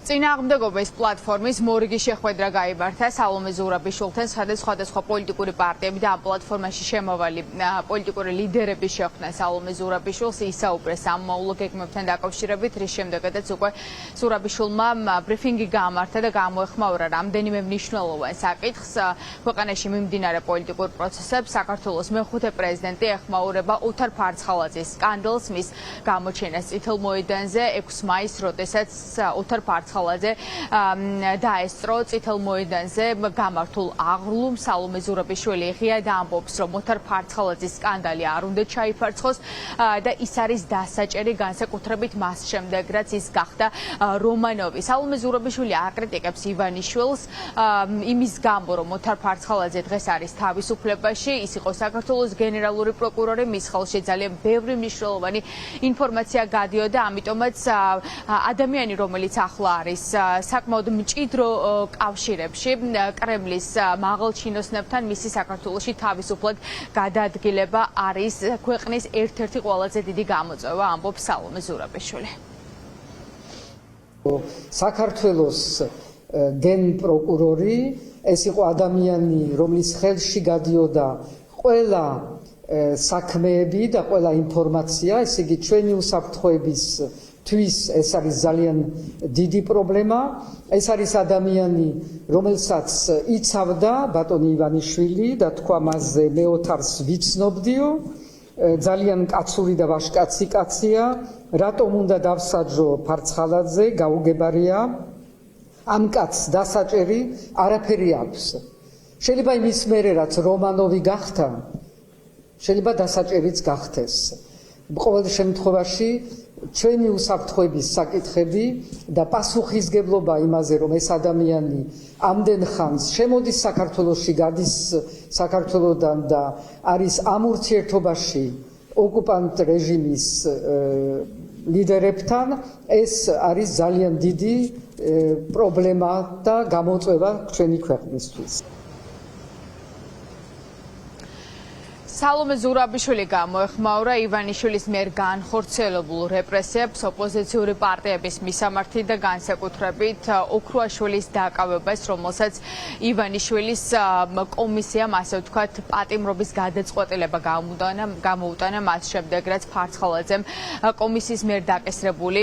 წინააღმდეგობის პლატფორმის მორიგი შეხვედრა გაიმართა სალომე ზურაბიშვილთან სხვადასხვა პოლიტიკური პარტიები და ამ პლატფორმაში შემავალი პოლიტიკური ლიდერები შეხვდნენ სალომე ზურაბიშვილს ისაუბრეს სამმაულო გეგმებთან დაკავშირებით, რის შემდეგაც უკვე ზურაბიშვილმა ბრიფინგი გაამართა და გამოეხმაურა რამდენიმე მნიშვნელოვან საკითხს ქვეყანაში მიმდინარე პოლიტიკურ პროცესებს. საქართველოს მეხუთე პრეზიდენტი ეხმაურება ოთარ ფარცხალაძის სკანდალს მის გამოჩენას წითელ მოედანზე 6 მაისს, როდესაც ოთარ ფარცხალაძე დაესწრო წითელ მოედანზე გამართულ აღრლუმ. სალომე ზურაბიშვილი ღიად ამბობს, რომ ოთარ ფარცხალაძის სკანდალი არ უნდა ჩაიფარცხოს და ის არის დასაჭერი განსაკუთრებით მას შემდეგ, რაც ის გახდა რომანოვი. სალომე ზურაბიშვილი აკრიტიკებს ივანიშვილს იმის გამო, რომ ოთარ ფარცხალაძე დღეს არის თავისუფლებაში, ის იყო საქართველოს გენერალური პროკურორი, მის ხელში ძალიან ბევრი მნიშვნელოვანი ინფორმაცია გადიოდა, ამიტომაც ადამიანი, რომელიც ახლა არის საკმაოდ მჭიდრო კავშირებში კრემლის მაღალ ჩინოსნებთან, მისი საქართველოში თავისუფლად გადაადგილება არის ქვეყნის ერთ-ერთი ყველაზე დიდი გამოწვევა, ამბობს სალომე ზურაბიშვილი. საქართველოს გენპროკურორი ეს იყო ადამიანი, რომლის ხელში გადიოდა ყველა საქმეები და ყველა ინფორმაცია, ესე იგი ჩვენი უსაფრთხოების თვის ეს არის ძალიან დიდი პრობლემა. ეს არის ადამიანი, რომელსაც იცავდა ბატონი ივანიშვილი და თქვა მასზე მე ოთარს ვიცნობდიო, ძალიან კაცური და ვაჟკაცი კაცია, რატომ უნდა დავსაჯო ფარცხალაძე, გაუგებარია, ამ კაცს დასაჭერი არაფერი აქვს. შეიძლება იმის მერე რაც რომანოვი გახდა, შეიძლება დასაჭერიც გახდეს. ყოველ შემთხვევაში ჩვენი უსაფრთხოების საკითხები და პასუხისგებლობა იმაზე, რომ ეს ადამიანი ამდენ ხანს შემოდის საქართველოში, გადის საქართველოდან და არის ამ ურთიერთობაში ოკუპანტ რეჟიმის ლიდერებთან, ეს არის ძალიან დიდი პრობლემა და გამოწვევა ჩვენი ქვეყნისთვის. სალომე ზურაბიშვილი გამოეხმაურა ივანიშვილის მიერ განხორციელებულ რეპრესიებს, ოპოზიციური პარტიების მისამართი და განსაკუთრებით ოქრუაშვილის დაკავებას, რომელსაც ივანიშვილის კომისიამ, ასე ვთქვათ, პატიმრობის გადაწყვეტილება გამოუტანა მას შემდეგ, რაც ფარცხალაძემ კომისიის მიერ დაკისრებული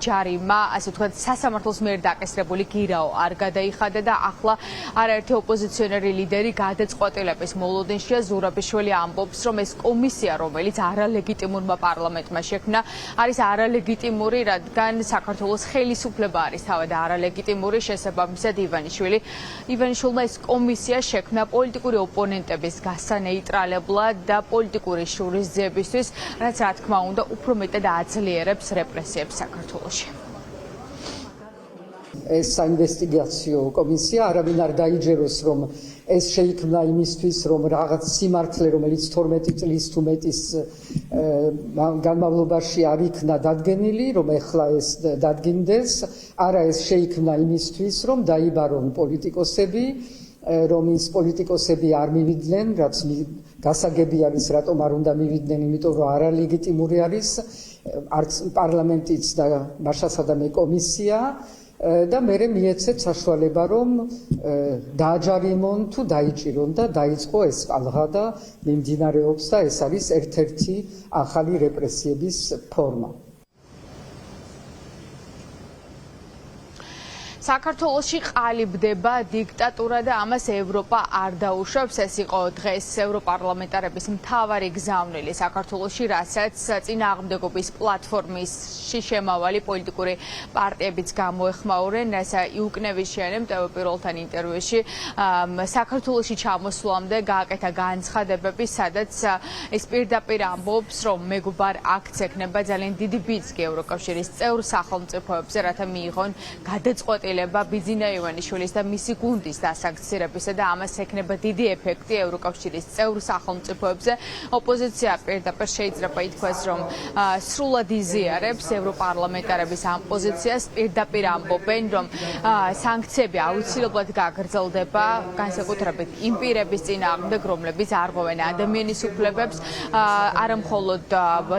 ჯარიმა, ასე ვთქვათ, სასამართლოს მიერ დაკისრებული გირაო არ გადაიხადა და ახლა არაერთი ოპოზიციონერი ლიდერი გადაწყვეტილების მოლოდინშია. ზურაბიშვილი ამბობს, რომ ეს კომისია, რომელიც არალეგიტიმურმა პარლამენტმა შექმნა, არის არალეგიტიმური, რადგან საქართველოს ხელისუფლება არის თავად არალეგიტიმური. შესაბამისად ივანიშვილმა ეს კომისია შექმნა პოლიტიკური ოპონენტების გასანეიტრალებლად და პოლიტიკური შურისძიებისთვის, რაც რა თქმა უნდა უფრო მეტად აძლიერებს რეპრესიებს საქართველოში. ეს საინვესტიგაციო კომისია არავინ არ დაიჯეროს, რომ ეს შეიქმნა იმისთვის, რომ რაღაც სიმართლე, რომელიც 12 წლის თუ მეტის განმავლობაში არ იქნა დადგენილი, რომ ეხლა ეს დადგინდეს. არა, ეს შეიქმნა იმისთვის, რომ დაიბარონ პოლიტიკოსები, რომ ის პოლიტიკოსები არ მივიდნენ, რაც გასაგები არის, რატომ არ უნდა მივიდნენ, იმიტომ რომ არალეგიტიმური არის არც პარლამენტიც და მაშასადამე კომისია. და მერე მიეცეთ საშუალება, რომ დააჯარიმონ თუ დაიჭირონ და დაიწყო ეს ყალღა და მიმდინარეობს და ეს არის ერთ-ერთი ახალი რეპრესიების ფორმა. საქართველოში ყალიბდება დიქტატურა და ამას ევროპა არ დაუშვებს. ეს იყო დღეს ევროპარლამენტარების მთავარი გზავნილი საქართველოში, რასაც წინააღმდეგობის პლატფორმისში შემავალი პოლიტიკური პარტიებიც გამოეხმაურენ. რაცა იუკნევიჩიანემ ტელეპიროლთან ინტერვიუში საქართველოში ჩამოსვლამდე გააკეთა განცხადებები, სადაც ეს პირდაპირ ამბობს, რომ მეგობარ აქც ექნება ძალიან დიდი ბიძგი ევროკავშირის წევრ სახელმწიფოებზე, რათა მიიღონ გადაწყვეტილება გადაწყვეტილება ბიძინა ივანიშვილის და მისი გუნდის დასანქცირებისა და ამას ექნება დიდი ეფექტი ევროკავშირის წევრ სახელმწიფოებზე. ოპოზიცია პირდაპირ შეიძლება ითქვას, რომ სრულად იზიარებს ევროპარლამენტარების ამ პოზიციას, პირდაპირ ამბობენ, რომ სანქციები აუცილებლად გაგრძელდება, განსაკუთრებით იმ პირების წინააღმდეგ, რომლებიც არღვევენ ადამიანის უფლებებს, არა მხოლოდ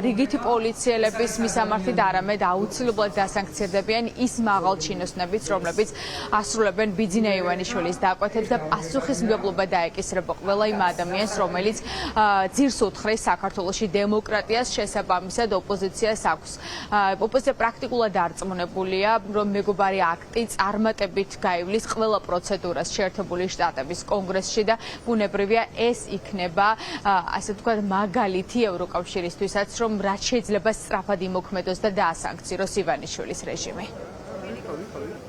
რიგითი პოლიციელების მისამართით, არამედ აუცილებლად დასანქცირდებიან ის მაღალჩინოსნებიც, რომლებიც ასრულებენ ბიძინა ივანიშვილის დაკვეთებს და პასუხისმგებლობა დაეკისრება ყველა იმ ადამიანს, რომელიც ძირს უთხრეს საქართველოში დემოკრატიას, შესაბამისად ოპოზიციას აქვს. ოპოზიცია პრაქტიკულად არწმუნებულია, რომ მეგობარი აქტი წარმატებით გაივლის ყველა პროცედურას შეერთებული შტატების კონგრესში და ბუნებრივია ეს იქნება, ასე ვთქვათ, მაგალითი ევროკავშირისთვისაც, რომ რაც შეიძლება სწრაფად იმოქმედოს და დაასანქციროს ივანიშვილის რეჟიმი.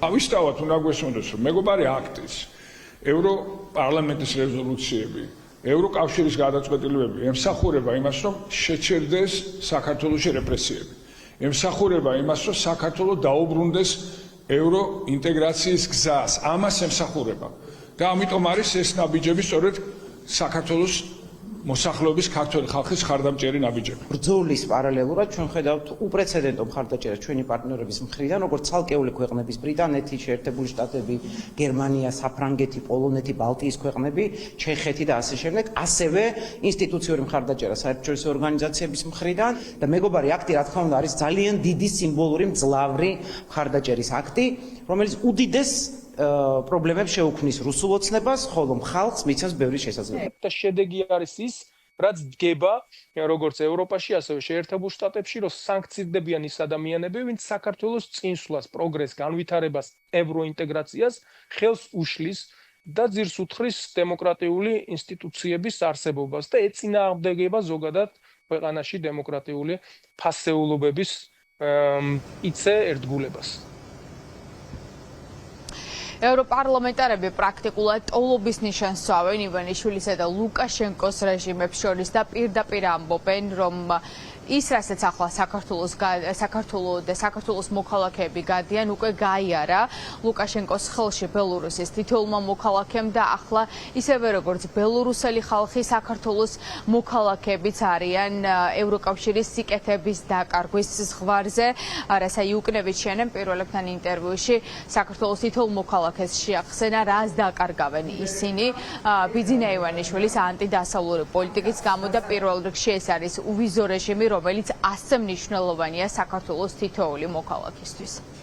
ავისწავათ უნდა გვესმოდოს, რომ მეგობარი აქტის ევროპარლამენტის რეზოლუციები, ევროკავშირის გადაწყვეტილებები ემსახურება იმას, რომ შეჩერდეს საქართველოში რეპრესიები. ემსახურება იმას, რომ საქართველო დაუბრუნდეს ევროინტეგრაციის გზას. ამას ემსახურება. და ამიტომ არის ეს ნაბიჯები სწორედ საქართველოს მოსახლეობის ქართველი ხალხის ხარდამჭერი ნაბიჯები. ბრძოლის პარალელურად ჩვენ ხედავთ უპრეცედენტო მხარდაჭერას ჩვენი პარტნიორების მხრიდან, როგორც ცალკეული ქვეყნების ბრიტანეთი, შეერთებული შტატები, გერმანია, საფრანგეთი, პოლონეთი, ბალტიის ქვეყნები, ჩეხეთი და ასე შემდეგ, ასევე ინსტიტუციური მხარდაჭერა საერთაშორისო ორგანიზაციების მხრიდან და მეგობარი აქტი, რა თქმა უნდა, არის ძალიან დიდი სიმბოლური მძლავრი მხარდაჭერის აქტი, რომელიც უდიდეს პრობლემებს შეუქმნის რუსულ ოცნებას, ხოლო ხალხს მიცემს ბევრი შესაძლებლობა. და შედეგი არის ის, რაც დგება როგორც ევროპაში, ასევე შეერთებულ შტატებში, რომ სანქცირდებიან ის ადამიანები, ვინც საქართველოს წინსვლას, პროგრესს, განვითარებას, ევროინტეგრაციას ხელს უშლის და ძირს უთხრის დემოკრატიული ინსტიტუციების არსებობას და ეწინააღმდეგება ზოგადად ქვეყანაში დემოკრატიული ფასეულობების იცე ერთგულებას. ევროპარლამენტარები პრაქტიკულად ტოლობის ნიშანს სწავენ ივანიშვილისა და ლუკაშენკოს რეჟიმებს შორის და პირდაპირ ამბობენ, რომ ის, რასაც ახლა საქართველოს მოქალაქეები გადიან, უკვე გაიარა ლუკაშენკოს ხელში ბელორუსის თითოეულმა მოქალაქემ და ახლა ისევე როგორც ბელორუსელი ხალხი საქართველოს მოქალაქეებიც არიან ევროკავშირის სიკეთების დაკარგვის ზღვარზე. რასა იუკნევიჩიანემ პირველებთან ინტერვიუში საქართველოს თითოეულ მოქალაქეს შეახსენა, რას დაკარგავენ ისინი ბიძინა ივანიშვილის ანტიდასავლური პოლიტიკის გამო და პირველ რიგში ეს არის უვიზო რეჟიმი, რომელიც ასე მნიშვნელოვანია საქართველოს თითოეული მოქალაქისთვის.